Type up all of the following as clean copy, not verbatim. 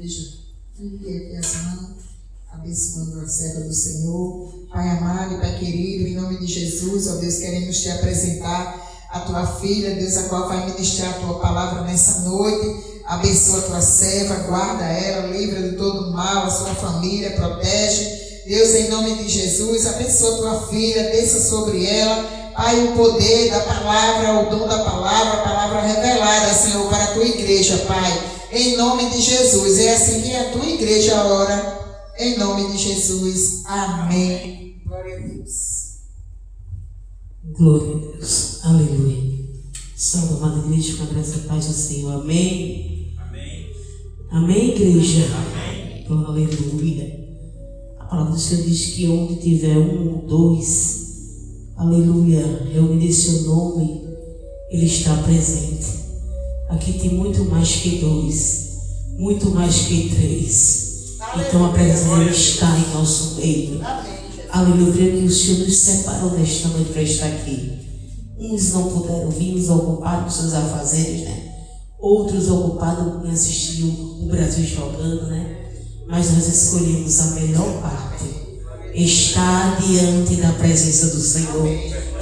igreja. Fique aqui as mãos, abençoando a serva do Senhor. Pai amado e Pai querido, em nome de Jesus, ó Deus, queremos te apresentar a tua filha, Deus, a qual vai ministrar a tua palavra nessa noite. Abençoa a tua serva, guarda ela, livra de todo mal, a sua família, protege. Deus, em nome de Jesus, abençoa a tua filha, desça sobre ela, Pai, o poder da palavra, o dom da palavra, a palavra revelada, Senhor, para a tua igreja, Pai, em nome de Jesus. É assim que a tua igreja ora, em nome de Jesus. Amém. Glória a Deus. Glória a Deus. Aleluia. Salve, amada igreja, com a graça e a paz do Senhor. Amém. Amém. Amém, igreja. Amém. Aleluia. A palavra do Senhor diz que onde tiver um ou dois, aleluia, reunido em seu nome, Ele está presente. Aqui tem muito mais que dois, muito mais que três. Então a presença está em nosso meio. Aleluia, eu creio que o Senhor nos separou nesta noite para estar aqui. Uns não puderam vir, uns ocupados com seus afazeres, né? Outros ocupados em assistir o Brasil jogando, né? Mas nós escolhemos a melhor parte, estar diante da presença do Senhor,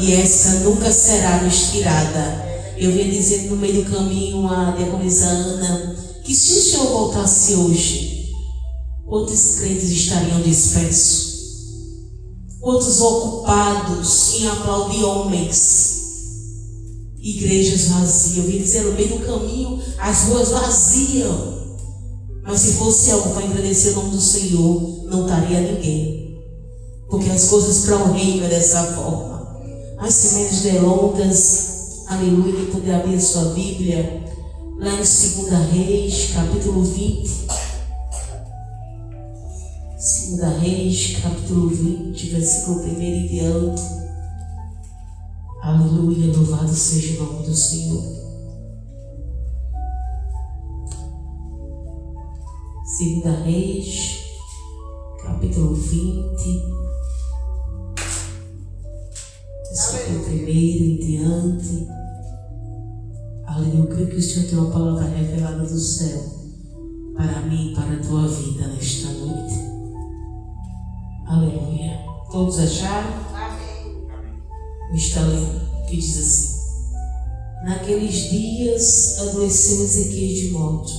e essa nunca será nos tirada. Eu venho dizendo no meio do caminho a diaconisa Ana que se o Senhor voltasse hoje, quantos crentes estariam dispersos? Quantos ocupados em aplaudir homens? Igrejas vazias. Eu venho dizer no meio do caminho, as ruas vazias. Mas se fosse algo para engrandecer o nome do Senhor, não estaria ninguém. Porque as coisas para o reino é dessa forma. Mas sem menos delongas, aleluia, quem puder abrir a sua Bíblia, lá em 2 Reis, capítulo 20. 2 Reis, capítulo 20, versículo 1 em diante. Aleluia, louvado seja o nome do Senhor. 2 Reis, capítulo 20, versículo 1 em diante. Aleluia, eu creio que o Senhor tem uma palavra revelada do céu para mim e para a tua vida nesta noite. Aleluia. Todos acharam? Amém. Está lendo, que diz assim: naqueles dias adoeceu Ezequias de morte.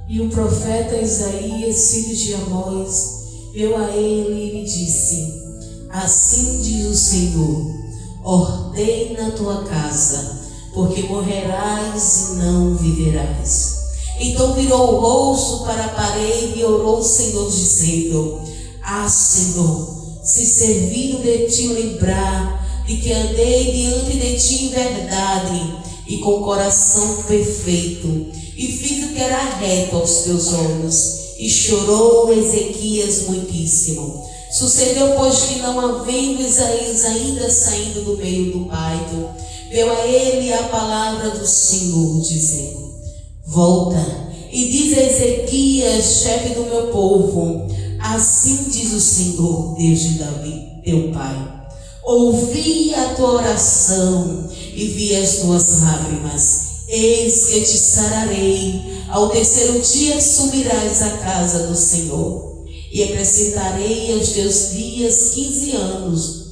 E o profeta Isaías, filho de Amós, veio a ele e lhe disse: assim diz o Senhor, ordena a tua casa, porque morrerás e não viverás. Então virou o rosto para a parede e orou o Senhor, dizendo: ah, Senhor, se servindo de ti lembrar de que andei diante de ti em verdade e com coração perfeito, e fiz o que era reto aos teus olhos. E chorou Ezequias muitíssimo. Sucedeu, pois, que não havendo Isaías ainda saindo do meio do pátio, veio a ele a palavra do Senhor, dizendo: volta e diz a Ezequias, chefe do meu povo: assim diz o Senhor, Deus de Davi, teu pai, ouvi a tua oração e vi as tuas lágrimas. Eis que te sararei, ao terceiro dia subirás à casa do Senhor, e acrescentarei aos teus dias 15 anos,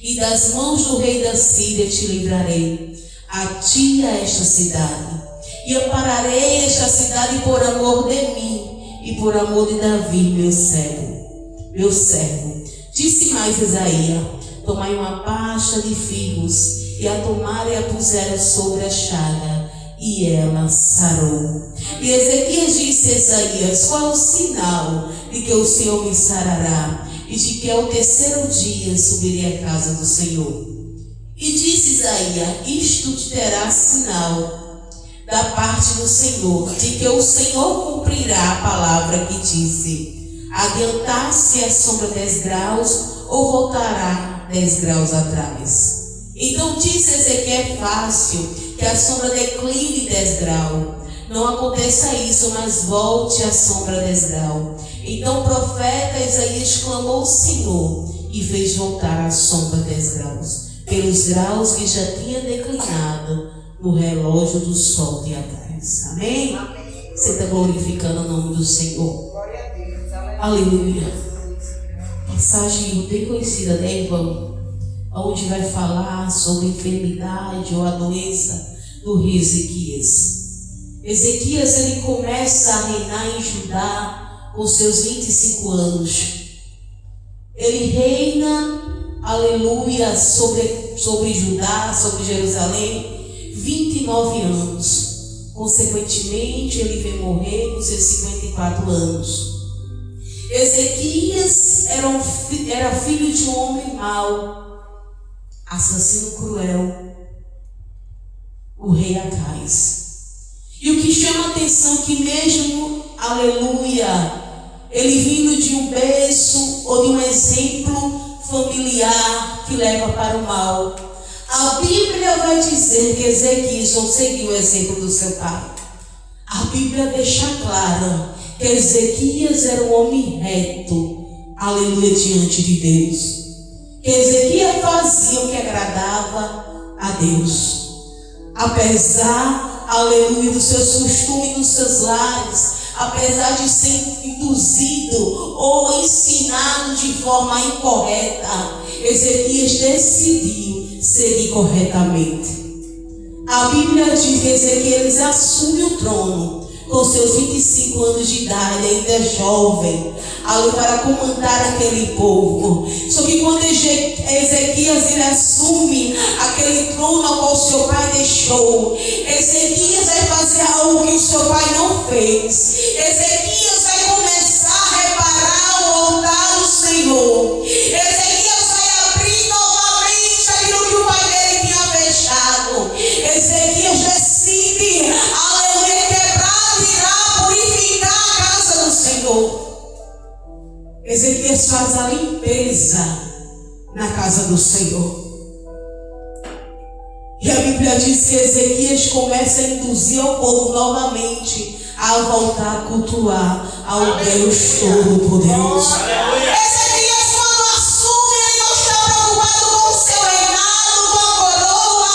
e das mãos do rei da Síria te livrarei, a ti e a esta cidade, e ampararei esta cidade por amor de mim, e por amor de Davi, meu servo. Disse mais Isaías: tomai uma pasta de figos, e a tomaram e a puseram sobre a chaga, e ela sarou. E Ezequias disse a Isaías: qual é o sinal de que o Senhor me sarará, e de que ao terceiro dia subirei à casa do Senhor? E disse Isaías: isto te terá sinal da parte do Senhor, de que o Senhor cumprirá a palavra que disse: adiantar-se a sombra 10 graus, ou voltará 10 graus atrás. Então disse Ezequiel: é fácil que a sombra decline 10 graus. Não aconteça isso, mas volte a sombra 10 graus. Então o profeta Isaías clamou ao Senhor e fez voltar a sombra 10 graus, pelos graus que já tinha declinado no relógio do sol de atrás. Amém? Amém. Você está glorificando o nome do Senhor. Glória a Deus. Aleluia. Passagem bem conhecida, né, irmão? Onde vai falar sobre a enfermidade ou a doença do rei Ezequias. Ezequias, ele começa a reinar em Judá com seus 25 anos. Ele reina, aleluia, sobre Judá, sobre Jerusalém, 29 anos. Consequentemente, ele veio morrer com seus 54 anos. Ezequias era filho de um homem mau, assassino cruel, o rei Acais. E o que chama a atenção é que mesmo, aleluia, ele vindo de um berço ou de um exemplo familiar que leva para o mal, a Bíblia vai dizer que Ezequias não seguiu o exemplo do seu pai. A Bíblia deixa claro que Ezequias era um homem reto, aleluia, diante de Deus. Que Ezequias fazia o que agradava a Deus. Apesar, aleluia, dos seus costumes nos seus lares, apesar de ser induzido ou ensinado de forma incorreta, Ezequias decidiu seguir corretamente. A Bíblia diz que Ezequias assume o trono com seus 25 anos de idade, ainda jovem, ali para comandar aquele povo. Só que quando Ezequias ele assume aquele trono ao qual seu pai deixou, Ezequias vai fazer algo que o seu pai não fez. Ezequias vai começar a reparar o altar do Senhor. Ezequias vai abrir novamente aquilo que o pai dele tinha fechado. Ezequias decide, aleluia, quebrar, tirar, purificar a casa do Senhor. Ezequias faz a limpeza na casa do Senhor. E a Bíblia diz que Ezequias começa a induzir ao povo novamente a voltar a cultuar ao Deus Todo-Poderoso. Ezequias, quando assume, ele não está preocupado com o seu reinado, com a coroa.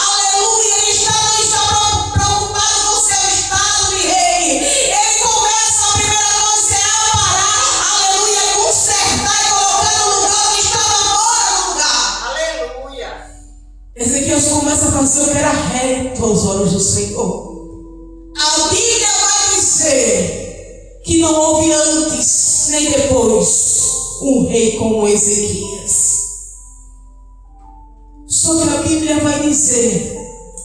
Aleluia, ele não está preocupado com o seu estado de rei. Ele começa, a primeira coisa é aparar, aleluia, consertar e colocar no lugar onde estava fora do lugar. Aleluia. Ezequias começa a fazer o que era reto aos olhos do Senhor. A Bíblia vai dizer que não houve antes nem depois um rei como Ezequias. Só que a Bíblia vai dizer,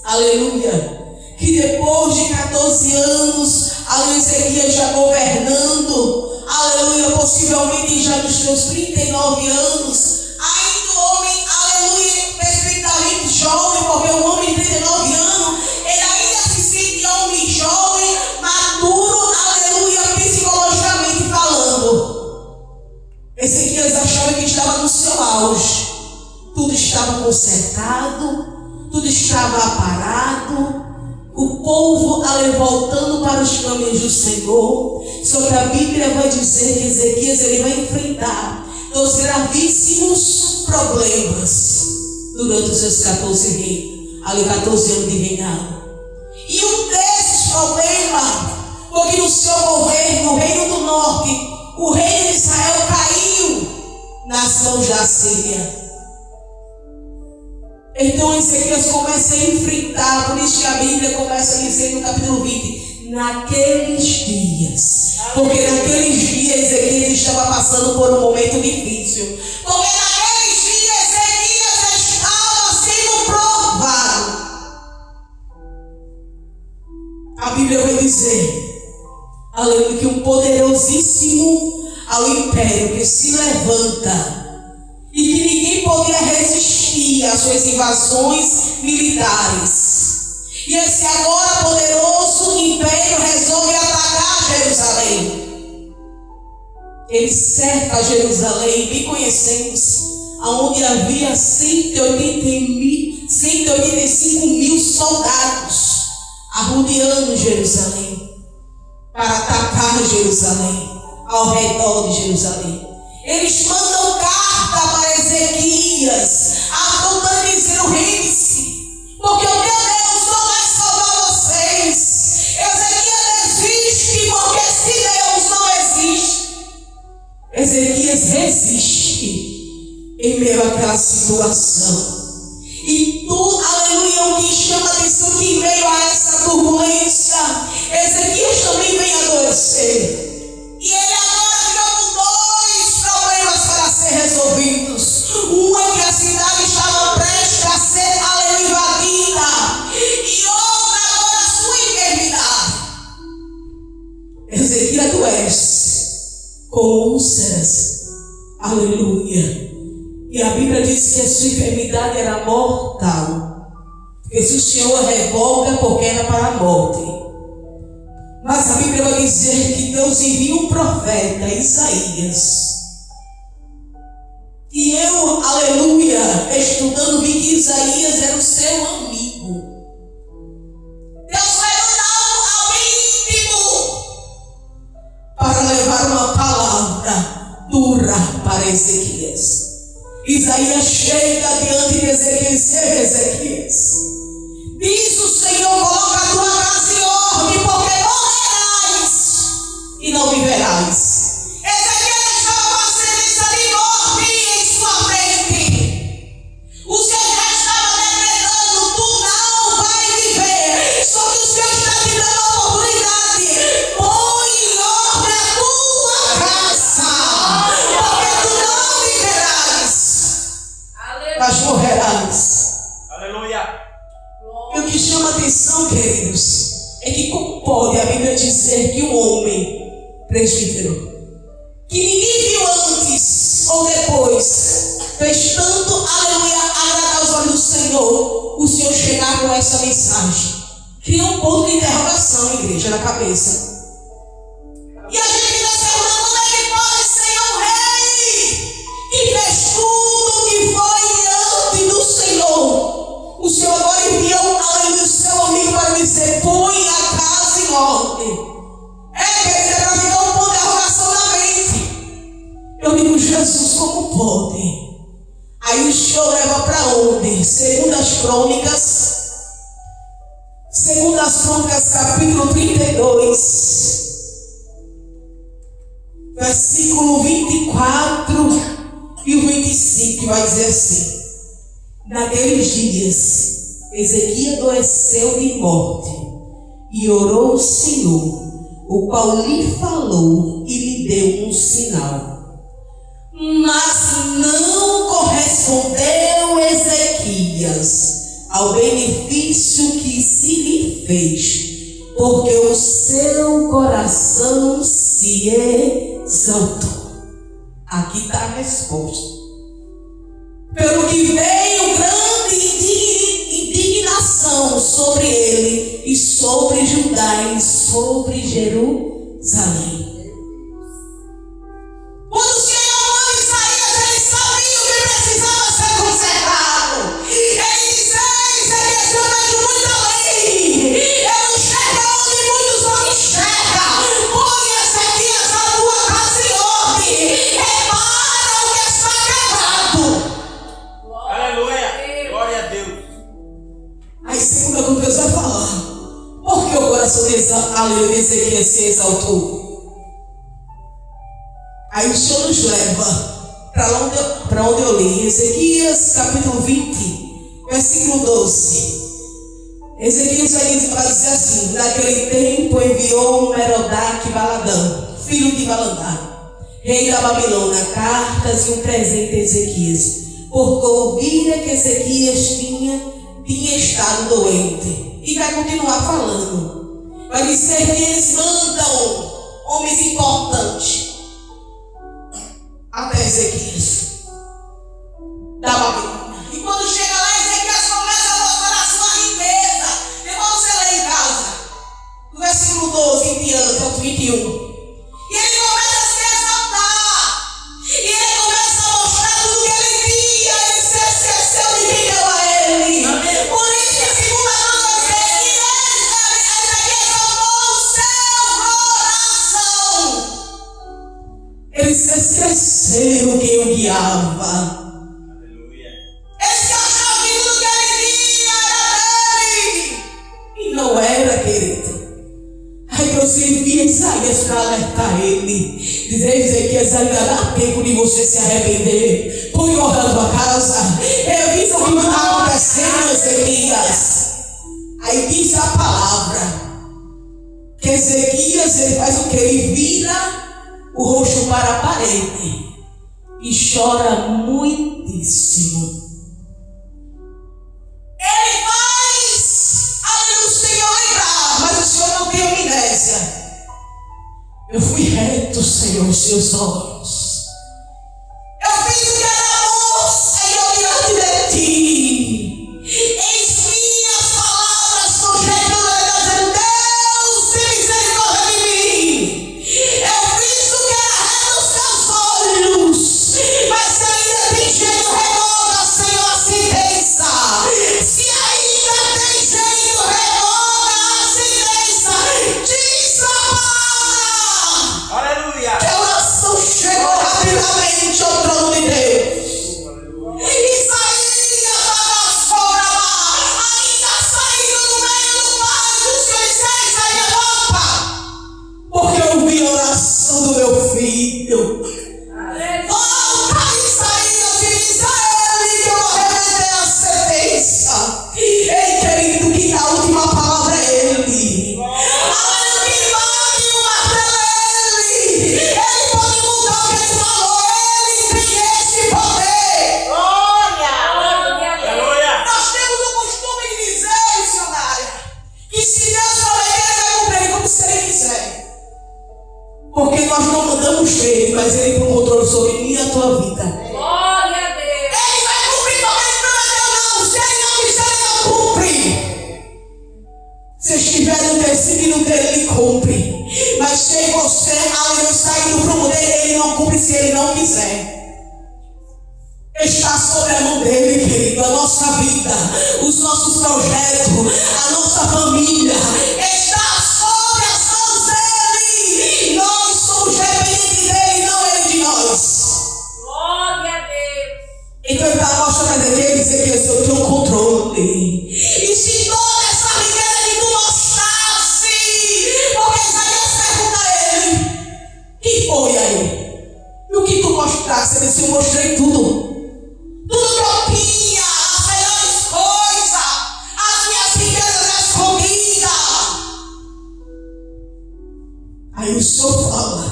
aleluia, que depois de 14 anos, Ezequias já governando, aleluia, possivelmente já nos seus 39 anos, ainda o homem, aleluia, perfeitamente jovem, porque um homem de 39 anos, ele ainda se sente homem jovem, maduro, aleluia, psicologicamente falando. Ezequias achava que estava no seu auge. Tudo estava consertado, tudo estava aparado, o povo voltando para os caminhos do Senhor. Só que a Bíblia vai dizer que Ezequias ele vai enfrentar os gravíssimos problemas durante os seus 14 anos de reinado. E um desses problemas foi que no seu governo, no reino do norte, o reino de Israel caiu nas mãos da Síria. Então Ezequias começa a enfrentar, por isso que a Bíblia começa a dizer no capítulo 20, naqueles dias. Porque naqueles dias Ezequias estava passando por um momento difícil. Porque naqueles dias Ezequias estava sendo provado. A Bíblia vai dizer, aleluia, que um poderosíssimo ao império que se levanta e que ninguém podia resistir às suas invasões militares. E esse agora poderoso império resolve atacar Jerusalém. Ele cerca Jerusalém, bem conhecemos, onde havia 185 mil soldados arrodeando Jerusalém, para atacar Jerusalém, ao redor de Jerusalém. Eles mandam carta para Ezequias, afrontando e dizendo: rende-se, porque o teu Deus não vai salvar vocês. Ezequias decide triste em meio àquela situação. E tudo, aleluia, o que chama a atenção que em meio a essa turbulência, Ezequias também vem adoecer. E ele agora ficou com dois problemas para ser resolvidos. Um é que a cidade estava prestes a ser, aleluia, invadida. E outra agora a sua enfermidade. Ezequias adoece com úlceras. Aleluia. E a Bíblia diz que a sua enfermidade era mortal. Porque se o Senhor revoga, porque era para a morte. Mas a Bíblia vai dizer que Deus envia um profeta, Isaías. E eu, aleluia, estudando, vi que Isaías era o seu amigo. Deus levantou alguém íntimo para levar uma palavra dura para Ezequias. Isaías chega diante de Ezequias e Ezequias diz: o Senhor, coloca a tua casa em ordem, porque morrerás e não viverás. Ezequias estava com a sentença de morte em sua frente. O Senhor já estava decretando: tu não vai viver. Só que o Senhor está te dando a oportunidade. Põe em ordem a tua casa, porque tu não viverás, mas morrerás. Aleluia. E o que chama atenção, queridos, é que como pode a Bíblia dizer que um homem presbítero, que ninguém viu antes ou depois, fez tanto, aleluia, agradar aos olhos do Senhor, o Senhor chegar com essa mensagem? Cria um ponto de interrogação, igreja, na cabeça. E a gente fica se perguntando: como é que pode ser um rei que fez tudo que foi diante do Senhor? O Senhor agora enviou, aleluia, o seu amigo para dizer: põe a casa em ordem. Querida, para ficar um ponto de interrogação na mente. Eu digo: Jesus, como pode? Aí o Senhor leva para onde? Segundo as Crônicas, capítulo 32, versículo 24 e o 25, que vai dizer assim: naqueles dias, Ezequias adoeceu de morte e orou ao Senhor, o qual lhe falou e lhe deu um sinal. Mas não correspondeu Ezequias ao benefício que se lhe fez, porque o seu coração se exaltou. Aqui está a resposta. Pelo que veio grande indignação sobre ele e sobre Judá e sobre Jerusalém. Quando o Senhor manda Isaías, ele sabia o que precisava ser consertado. Ele diz: Ezequias, eu vejo muito além. Eu não enxergo onde muitos não enxergam. Põe, Ezequias, a tua casa em ordem. Repara o que está quebrado. Aleluia. Glória a Deus. Aí segunda coisa que Deus vai falar: por que o coração de Ezequias se exaltou? Aí o Senhor nos leva para onde eu li. Ezequias capítulo 20, versículo 12. Ezequias vai dizer assim: naquele tempo enviou Merodach Baladã, filho de Baladã, rei da Babilônia, cartas e um presente a Ezequias, porque ouvira que Ezequias tinha estado doente. E vai continuar falando. Vai dizer que eles mandam homens importantes até Ezequias da Babilônia. E quando chega lá, Ezequias começa a mostrar a sua riqueza. Depois você lê em casa, do versículo 12 em diante ao 21. E ele começa a se exaltar. E ele começa a mostrar tudo que ele tinha. Ele se esqueceu de quem deu a ele. Amém. Por isso que segunda Crônicas diz que Ezequias amou o seu coração. Ele se esqueceu quem o guiava. Aleluia. Ele se achava que tudo que ele tinha era dele. E não era, querido. Aí Deus envia Isaías para alertar ele Dizer, Ezequias, ainda dá tempo de você se arrepender. Põe em ordem a tua casa. Revisa o que está acontecendo, Ezequias. Aí diz a palavra que Ezequias, ele faz o que? Ele vira o rosto para a parede e chora muitíssimo. Ele faz o Senhor lembrar, mas o Senhor não tem amnésia. Eu fui reto, Senhor, aos seus olhos. Eu fiz o que era bom, Senhor, diante de ti. Eis minhas palavras conjecturando, Deus, tem misericórdia de mim. Eu fiz o que era reto aos teus olhos, mas ainda tem jeito, revoga, Senhor, a sentença. Se ainda tem jeito, revoga a sentença. Diz a palavra. Aleluia. Que a oração chegou rapidamente ao trono de Deus. Isaías agafou lá, ainda saindo no meio do pátio, os filisteus saíram, opa, porque eu ouvi a oração do meu filho. Volta, Isaías, e diz a ele que eu vou remeter a sentença. Ei, querido, que a última palavra é ele. Aleluia, que vale o martelo é ele. Ele pode mudar o que ele falou. Ele tem esse poder. Aleluia. Nós temos o costume de dizer, missionária, que se Deus falar, ele vai cumprir como se ele quiser. Porque nós não mandamos nele, mas ele tem um controle sobre mim e a tua vida. Ele vai cumprir porque ele prometeu não. Se ele não quiser, ele não cumpre. Se estiver no desígnio dele, ele cumpre. Mas se você, aleluia, sair do prumo dele, ele não cumpre se ele não quiser. Está sobre a mão dele, querido, a nossa vida, os nossos projetos, a nossa família, está sobre as mãos dele. Nós somos dependentes dele, não ele de nós. Então ele está mostrando a Ezequias, eu tenho controle. E se toda essa riqueza ele tu mostrasse, porque Isaías pergunta a ele, que foi aí? E o que tu mostrasse? Ele disse, eu mostrei tudo. Tudo que eu tinha, as melhores coisas, as minhas riquezas escondidas. Aí o Senhor fala,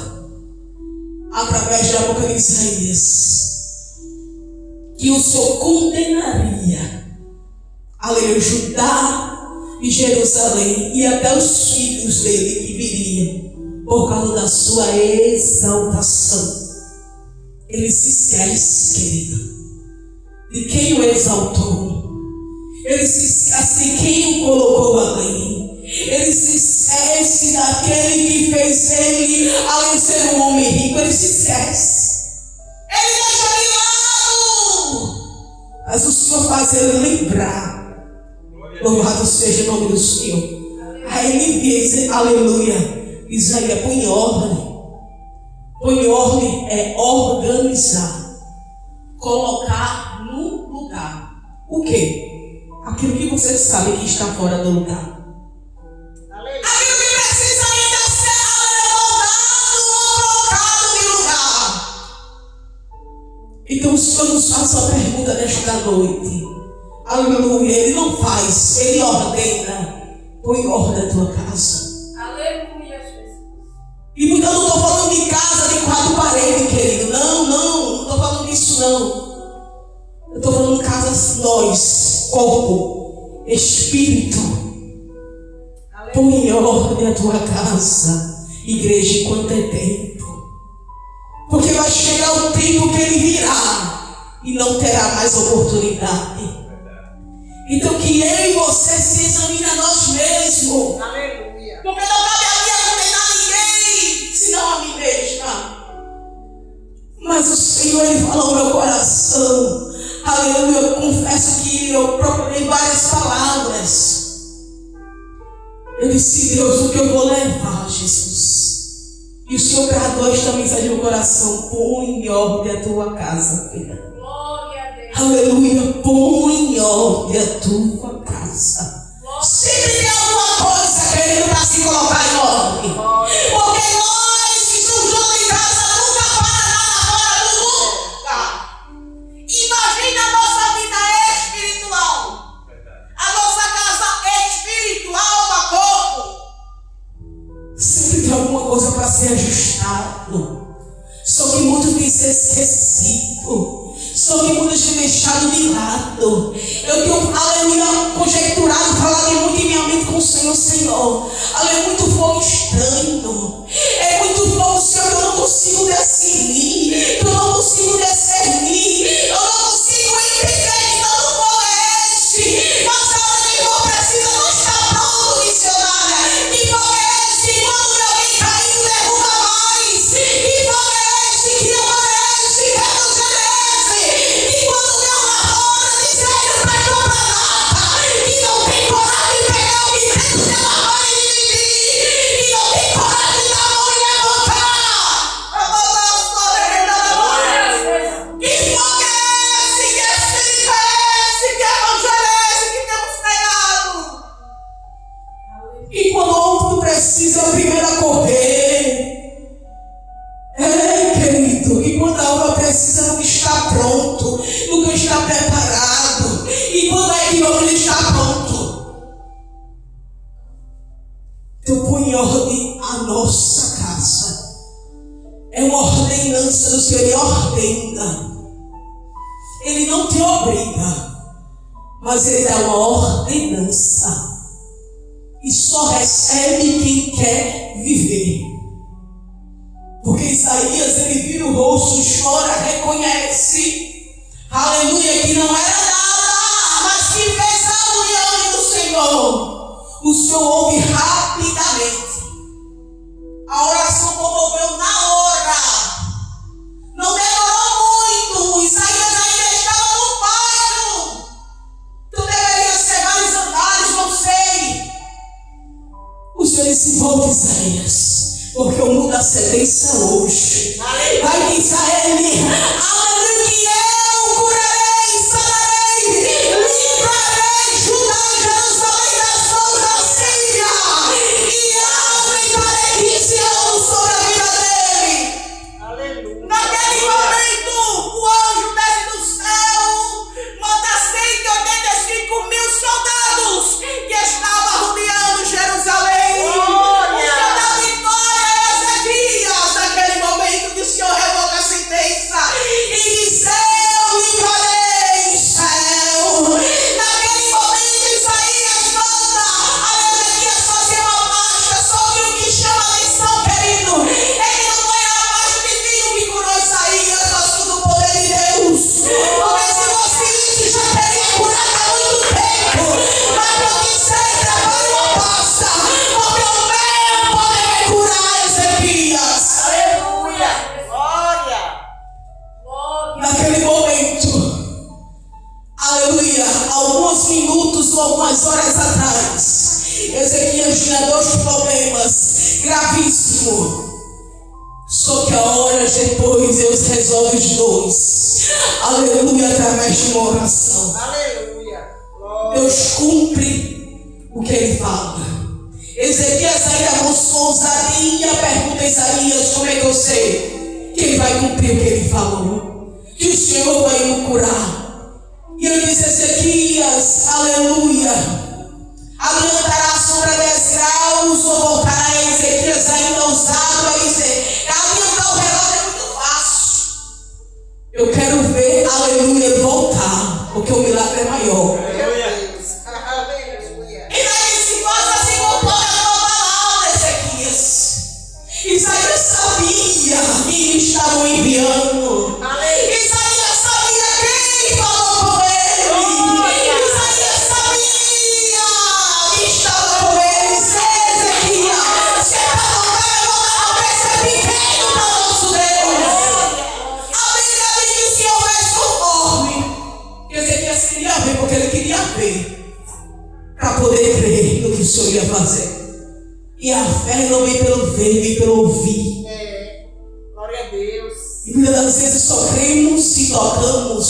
através da boca de Isaías, que o Senhor condenaria, aleluia, Judá e Jerusalém e até os filhos dele que viriam por causa da sua exaltação. Ele se esquece, querido, de quem o exaltou. Ele se esquece de quem o colocou ali. Ele se esquece daquele que fez ele, além de ser um homem rico, ele se esquece. Ele deixa de lado. Mas o Senhor faz ele lembrar. Louvado seja o nome do Senhor. Aí ele diz, aleluia, Isaías, põe em ordem. Põe em ordem é organizar, colocar no lugar. O quê? Aquilo que você sabe que está fora do lugar. Aquilo que precisa ainda ser levantado ou trocado de lugar. Então o Senhor nos faz uma pergunta nesta noite. Aleluia. Ele não faz, ele ordena. Põe em ordem a tua casa. Aleluia, Jesus. E eu não estou falando de casa de 4 paredes, querido. Não estou falando disso não. Eu estou falando de casa nós, corpo, espírito. Põe em ordem a tua casa, igreja, enquanto é tempo. Porque vai chegar o tempo que ele virá e não terá mais oportunidade. Então que eu e você se examine a nós mesmos. Aleluia. Porque não cabe a mim condenar ninguém, senão a mim mesma. Mas o Senhor, ele falou ao meu coração. Aleluia, eu confesso que eu procurei várias palavras. Eu disse, Deus, o que eu vou levar, Jesus? E o Senhor guardou esta mensagem no coração. Põe em ordem a tua casa, filha. Glória a Deus. Aleluia, põe em ordem a tua casa. Sempre tem alguma coisa querendo para se colocar em ordem. Porque nós que estamos donos de casa alguma coisa para ser ajustado. Só que muitos têm se esquecido. Só que muitos têm deixado de lado. Eu tenho, aleluia, conjecturado, falado muito em minha mente com o Senhor. Senhor, aleluia, é muito fogo estranho. É muito fogo, Senhor, que eu não consigo discernir. Que eu não consigo discernir. Eu não consigo entender que tanto fogo é este. Mas a hora que eu preciso não estar pronto, missionária. Que fogo é este? Quando alguém caiu, derruba mais. Que fogo é este? Que amor é este? Que regenere. E quando deu uma hora de sério para comprar nada, que não tem coragem de pegar o que tem no seu armário e dividir, que não tem coragem de dar a mão e levantar. Que fogo é esse? Que espírito é esse? Que evangelho é esse que temos pregado? E quando o outro precisa, é o primeiro a correr. Querido, e quando a obra precisa, não está pronto, nunca está preparado. E quando é que não está pronto? Eu ponho em ordem a nossa casa. É uma ordenança do Senhor, Ele ordena. Ele não te obriga, mas Ele dá uma ordenança. E só recebe quem quer viver. Porque Isaías, ele vira o rosto, chora, reconhece, aleluia, que não era nada, mas que fez a união do Senhor. O Senhor ouve rapidamente. A oração comoveu na hora. Não demorou muito. Isaías ainda estava no pátio. Tu deveria ser mais andares, não sei. O Senhor disse: volta, Isaías, porque o mundo da sentença hoje vai dizer a ele: aleluia, que eu curarei, sararei, livrarei Judá e Jerusalém das mãos da Síria, e aumentarei 15 anos sobre a vida dele. Aleluia. Naquele momento, o anjo desce do céu, manda 185 mil soldados que estavam rodeando Jerusalém. Naquele momento que o Senhor revoga a sentença e diz: eu livrarei Israel. Naquele momento Isaías manda a Ezequias fazer uma marcha. Só que o que chama a atenção, querido, é que não foi a marcha de vinho que curou Isaías, mas foi do poder de Deus. Porque se fosse isso, já teria curado há muito tempo. Mas eu disse: prepare uma pasta, porque o meu poder vai curar Ezequias. Naquele momento, aleluia, alguns minutos ou algumas horas atrás, Ezequias tinha 2 problemas gravíssimos. Só que a horas depois Deus resolve os 2. Aleluia, através de uma oração. Deus cumpre o que Ele fala. Ezequias ainda com ousadia pergunta a Isaías: como é que eu sei que Ele vai cumprir o que Ele falou? Que o Senhor vai me curar. E eu disse: Ezequias, aleluia, adiantará a sombra 10 graus ou voltará? Ezequias ainda ousado a dizer: adiantar o relógio é muito fácil. Eu quero ver, aleluia, ele voltar, porque o milagre é maior. Isaías sabia que estavam enviando. Isaías sabia quem falou com ele. Isaías sabia que estava com ele. Ezequias, se é para voltar, eu vou dar um peixe pequeno para o nosso Deus. A Bíblia diz que houvesse um homem. Ezequias queria ver, porque ele queria ver, para poder crer no que o Senhor ia fazer. E a fé não vem pelo ver, vem pelo ouvir. Glória a Deus. E muitas das vezes só cremos se tocamos,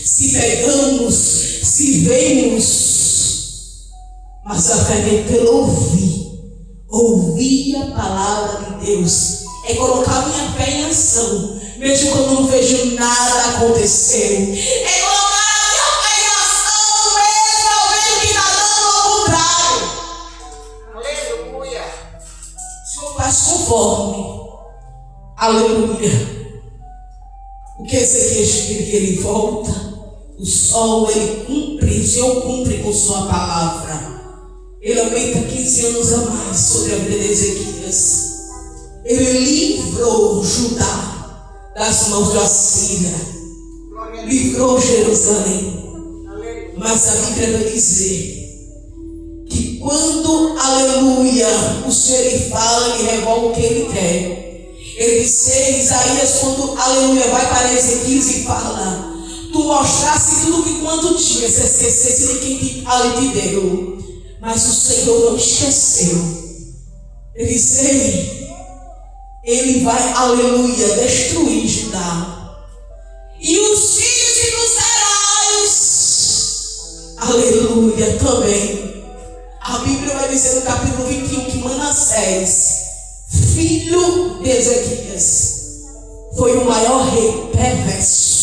se pegamos, se vemos. Mas a fé vem pelo ouvir. Ouvir a palavra de Deus é colocar minha fé em ação, mesmo quando não vejo nada acontecer. É colocar a minha fé em ação, mesmo eu vendo que está dando ao contrário. Aleluia. Senhor, faz com conforme, aleluia, o que Ezequias queria que ele volta, o sol ele cumpre, o Senhor cumpre com sua palavra. Ele aumenta 15 anos a mais sobre a vida de Ezequias. Ele livrou Judá das mãos de Assíria, livrou Jerusalém. Mas a Bíblia vai dizer que quando, aleluia, o Senhor ele fala, ele revoga o que ele quer. Ele disse, Isaías, quando, aleluia, vai para Ezequias e fala, tu mostrasse tudo que quanto tinha, se esquecesse de quem ali te deu. Mas o Senhor não esqueceu. Ele disse, ele vai, aleluia, destruir Judá. E os filhos que nos darás, aleluia, também. A Bíblia vai dizer no capítulo 21 que Manassés, filho de Ezequias, foi o maior rei perverso.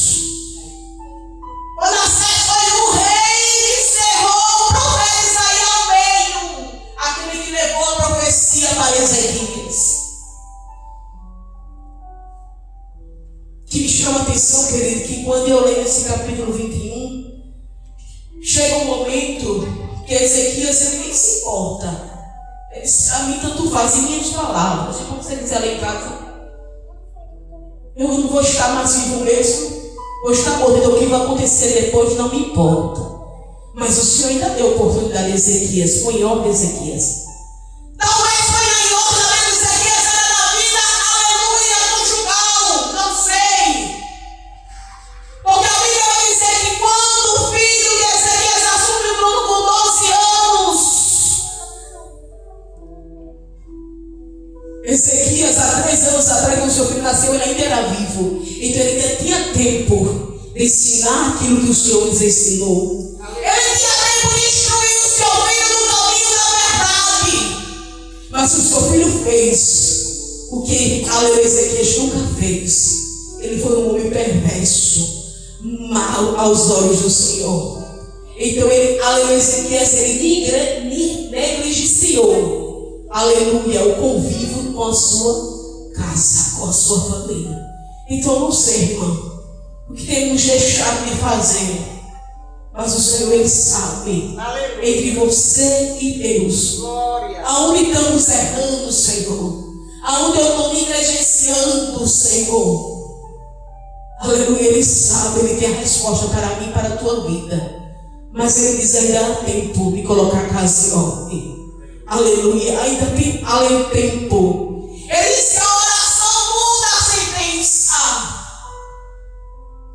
Manassés foi o rei que cerrou o profeta Isaías ao meio, aquele que levou a profecia para Ezequias. Que me chama a atenção, querido, que quando eu leio esse capítulo 21, chega um momento que Ezequias ele nem se importa. Ele disse, a mim tanto faz em minhas palavras. Como você quiser lá em casa, eu não vou estar mais vivo mesmo, vou estar morrendo. O que vai acontecer depois não me importa. Mas o Senhor ainda deu oportunidade a Ezequias, foi em obra de Ezequias. Talvez foi em obra da vida de Ezequias, era da vida, aleluia, conjugal, não sei. Porque a Bíblia vai dizer que quando o filho de Ezequias assume o trono com 12 anos, Ezequias, há 3 anos atrás, quando o seu filho nasceu, ele ainda era vivo. Então ele ainda tinha tempo de ensinar aquilo que o Senhor lhes ensinou. Ele tinha tempo de instruir o seu filho no caminho da verdade. Mas o seu filho fez o que Ezequias nunca fez. Ele foi um homem perverso, mau aos olhos do Senhor. Então Ezequias ele negligenciou, aleluia, o convívio com a sua casa, com a sua família. Então eu não sei, irmão, o que temos deixado de fazer, mas o Senhor ele sabe. Aleluia. Entre você e Deus, glória. Aonde estamos errando, Senhor, aonde eu estou negligenciando, Senhor, aleluia, Ele sabe, Ele tem a resposta para mim e para a tua vida. Mas Ele diz, ainda há tempo de colocar a casa em ordem. Aleluia, ainda tem tempo. Ele diz que a oração muda a sentença.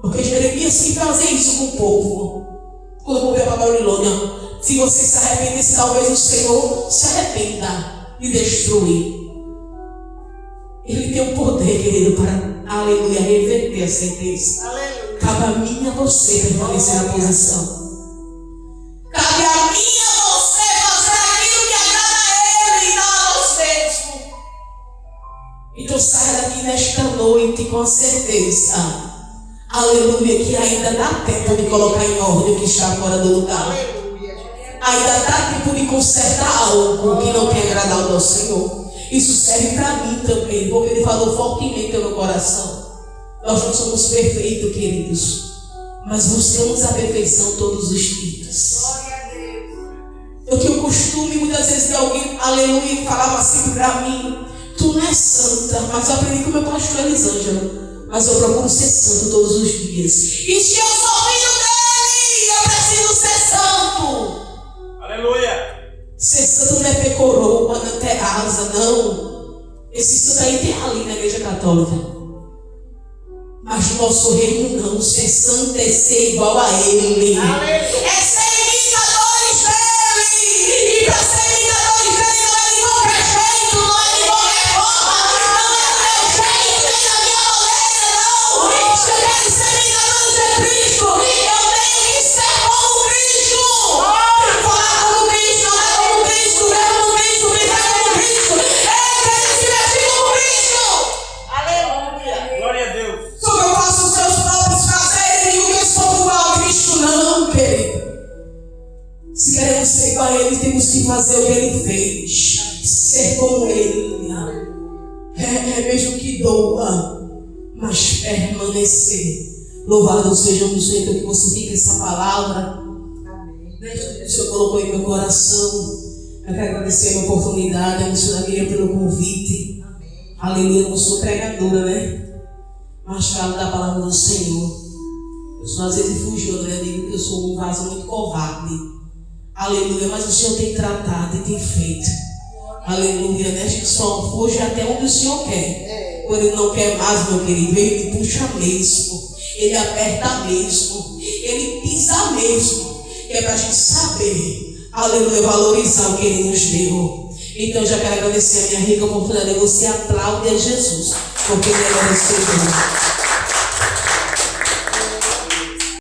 Porque Jeremias quis fazer isso com o povo. Quando voltou para a Babilônia, se você se arrependesse, talvez o Senhor se arrependa de destruir. Ele tem o poder, querido, para, aleluia, reverter a sentença. Aleluia. Cabe a mim e a você permanecer na posição. Cabe a mim e a você fazer aquilo que agrada a Ele e não a nós mesmos. Então saia daqui nesta noite com certeza, aleluia, que ainda dá tempo de colocar em ordem o que está fora do lugar. Aleluia. Ainda dá tempo de consertar algo que não tem agradado ao Senhor. Isso serve para mim também, porque Ele falou fortemente no meu coração. Nós não somos perfeitos, queridos, mas buscamos a perfeição todos os dias. Eu tinha o costume muitas vezes de alguém, aleluia, falava assim para mim, tu não és santa, mas eu aprendi com o meu pastor Elisângela. Mas eu procuro ser santo todos os dias. E se eu sou filho dele, eu preciso ser santo. Aleluia. Ser santo não é ter coroa, não é ter asa, não. Esse santo aí tem ali na igreja católica. Mas o nosso reino não. Ser santo é ser igual a ele. Aleluia. É ser imitadores dele. E para ser imitadores dele não é de qualquer jeito, não é de qualquer forma, não é do meu jeito, nem da minha maneira, não. Se eu quero ser imitadores de Cristo, eu tenho que ser como Cristo. Falar como Cristo, não é como Cristo, é como Cristo, brincar como Cristo. É querer se vestir como Cristo. Aleluia. Glória a Deus. Só que eu faço os meus próprios prazeres e o que sou igual a Cristo, não, querido. Se queremos ser igual a Ele, temos que fazer o que Ele fez. Ser como Ele. mesmo que doa, mas permanecer. Louvado seja o Senhor, então que você fique essa palavra. O Senhor colocou em meu coração. Eu quero agradecer a oportunidade, a missionaria pelo convite. Aleluia, eu não sou pregadora, né? Mas falo da palavra do Senhor. Eu sou às vezes fugindo, né? Eu digo que eu sou um vaso muito covarde. Aleluia, mas o Senhor tem tratado e tem feito. Aleluia, né? A gente só foge até onde o Senhor quer. Quando Ele não quer mais, meu querido, Ele me puxa mesmo. Ele aperta mesmo. Ele pisa mesmo. Que é para a gente saber, aleluia, valorizar o que Ele nos deu. Então eu já quero agradecer a minha rica oportunidade. Você aplaude a Jesus, porque Ele é merecedor.